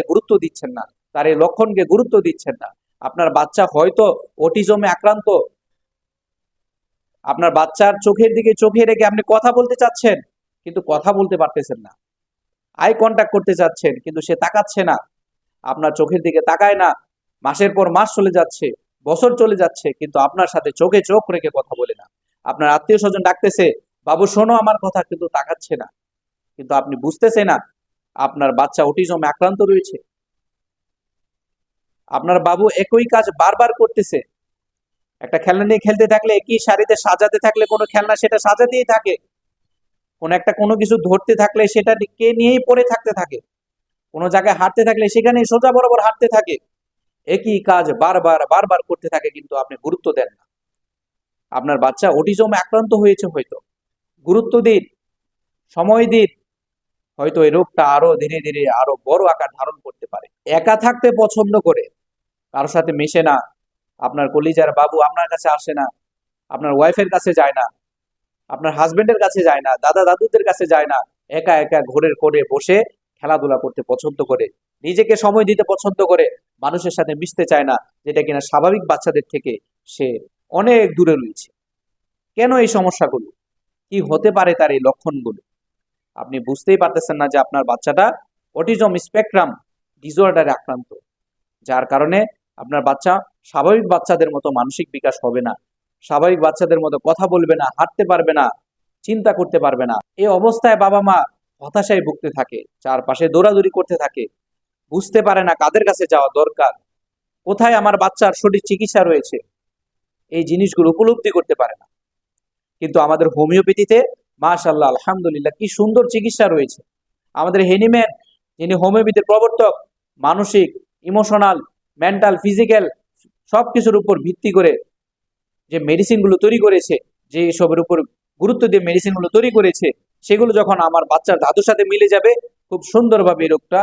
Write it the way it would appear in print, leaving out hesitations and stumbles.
গুরুত্ব দিচ্ছেন না, তার এই লক্ষণকে গুরুত্ব দিচ্ছেন না। আপনার বাচ্চা হয়তো অটিজমে আক্রান্ত, আপনার বাচ্চার চোখের দিকে চোখে রেখে আপনি কথা বলতে চাচ্ছেন কিন্তু কথা বলতে পারতেছেন না, আই কন্টাক্ট করতে চাচ্ছেন কিন্তু সে তাকাচ্ছে না, আপনার চোখের দিকে তাকায় না। মাসের পর মাস চলে যাচ্ছে, বছর চলে যাচ্ছে, কিন্তু আপনার সাথে চোখে চোখ রেখে কথা বলে না। আপনার আত্মীয় স্বজন ডাকতেছে, বাবু শোনো আমার কথা, কিন্তু তাকাচ্ছে না। কিন্তু আপনি বুঝতেছে না আপনার বাচ্চা অটিজমে আক্রান্ত রয়েছে। আপনার বাবু একই কাজ বারবার করতেছে, একটা খেলনা নিয়ে খেলতে থাকলে, একই সারিতে সাজাতে থাকলে কোনো খেলনা সেটা সাজাতেই থাকে, কোনো কিছু ধরতে থাকলে সেটা কে নিয়েই পড়ে থাকতে থাকে, কোনো জায়গায় হাঁটতে থাকলে সেখানে সোজা বরাবর হাঁটতে থাকে, একই কাজ বারবার বারবার করতে থাকে, কিন্তু আপনি গুরুত্ব দেন না। আপনার বাচ্চা অটিজমে আক্রান্ত হয়েছে, হয়তো গুরুত্ব দিন, সময় দিন, হয়তো এই রোগটা আরো ধীরে ধীরে আরো বড় আকার ধারণ করতে পারে। একা থাকতে পছন্দ করে, কারোর সাথে মেশে না, আপনার কলিজার বাবু আপনার কাছে আসে না, আপনার ওয়াইফের কাছে যায় না, আপনার হাজবেন্ডের কাছে যায় না, দাদা দাদুদের কাছে যায় না, একা একা ঘরের কোণে বসে খেলাধুলা করতে পছন্দ করে, নিজেকে সময় দিতে পছন্দ করে, মানুষের সাথে মিশতে চায় না, যেটা কিনা স্বাভাবিক বাচ্চাদের থেকে সে অনেক দূরে রয়েছে। কেন এই সমস্যাগুলো, কি হতে পারে তার এই লক্ষণগুলো? আপনি বুঝতেই পারতেছেন না যে আপনার বাচ্চাটা অটিজম স্পেকট্রাম ডিসঅর্ডারে আক্রান্ত, যার কারণে আপনার বাচ্চা স্বাভাবিক বাচ্চাদের মতো মানসিক বিকাশ হবে না, স্বাভাবিক বাচ্চাদের মতো কথা বলবে না, হাঁটতে পারবে না, চিন্তা করতে পারবে না। এই অবস্থায় বাবা মা হতাশায় ভুগতে থাকে, চারপাশে দৌড়াদৌড়ি করতে থাকে, বুঝতে পারে না কাদের কাছে যাওয়া দরকার, কোথায় আমার বাচ্চার সঠিক চিকিৎসা রয়েছে, এই জিনিসগুলো উপলব্ধি করতে পারে না। কিন্তু আমাদের হোমিওপ্যাথিতে মাশাআল্লাহ আলহামদুলিল্লাহ কি সুন্দর চিকিৎসা রয়েছে। আমাদের হেনিম্যান, যিনি হোমিওপ্যাথির প্রবর্তক, মানসিক, ইমোশনাল, মেন্টাল, ফিজিক্যাল সবকিছুর উপর ভিত্তি করে যে মেডিসিনগুলো তৈরি করেছে, যে এসবের উপর গুরুত্ব দিয়ে মেডিসিনগুলো তৈরি করেছে, সেগুলো যখন আমার বাচ্চার ধাতুর সাথে মিলে যাবে, খুব সুন্দরভাবে এই রোগটা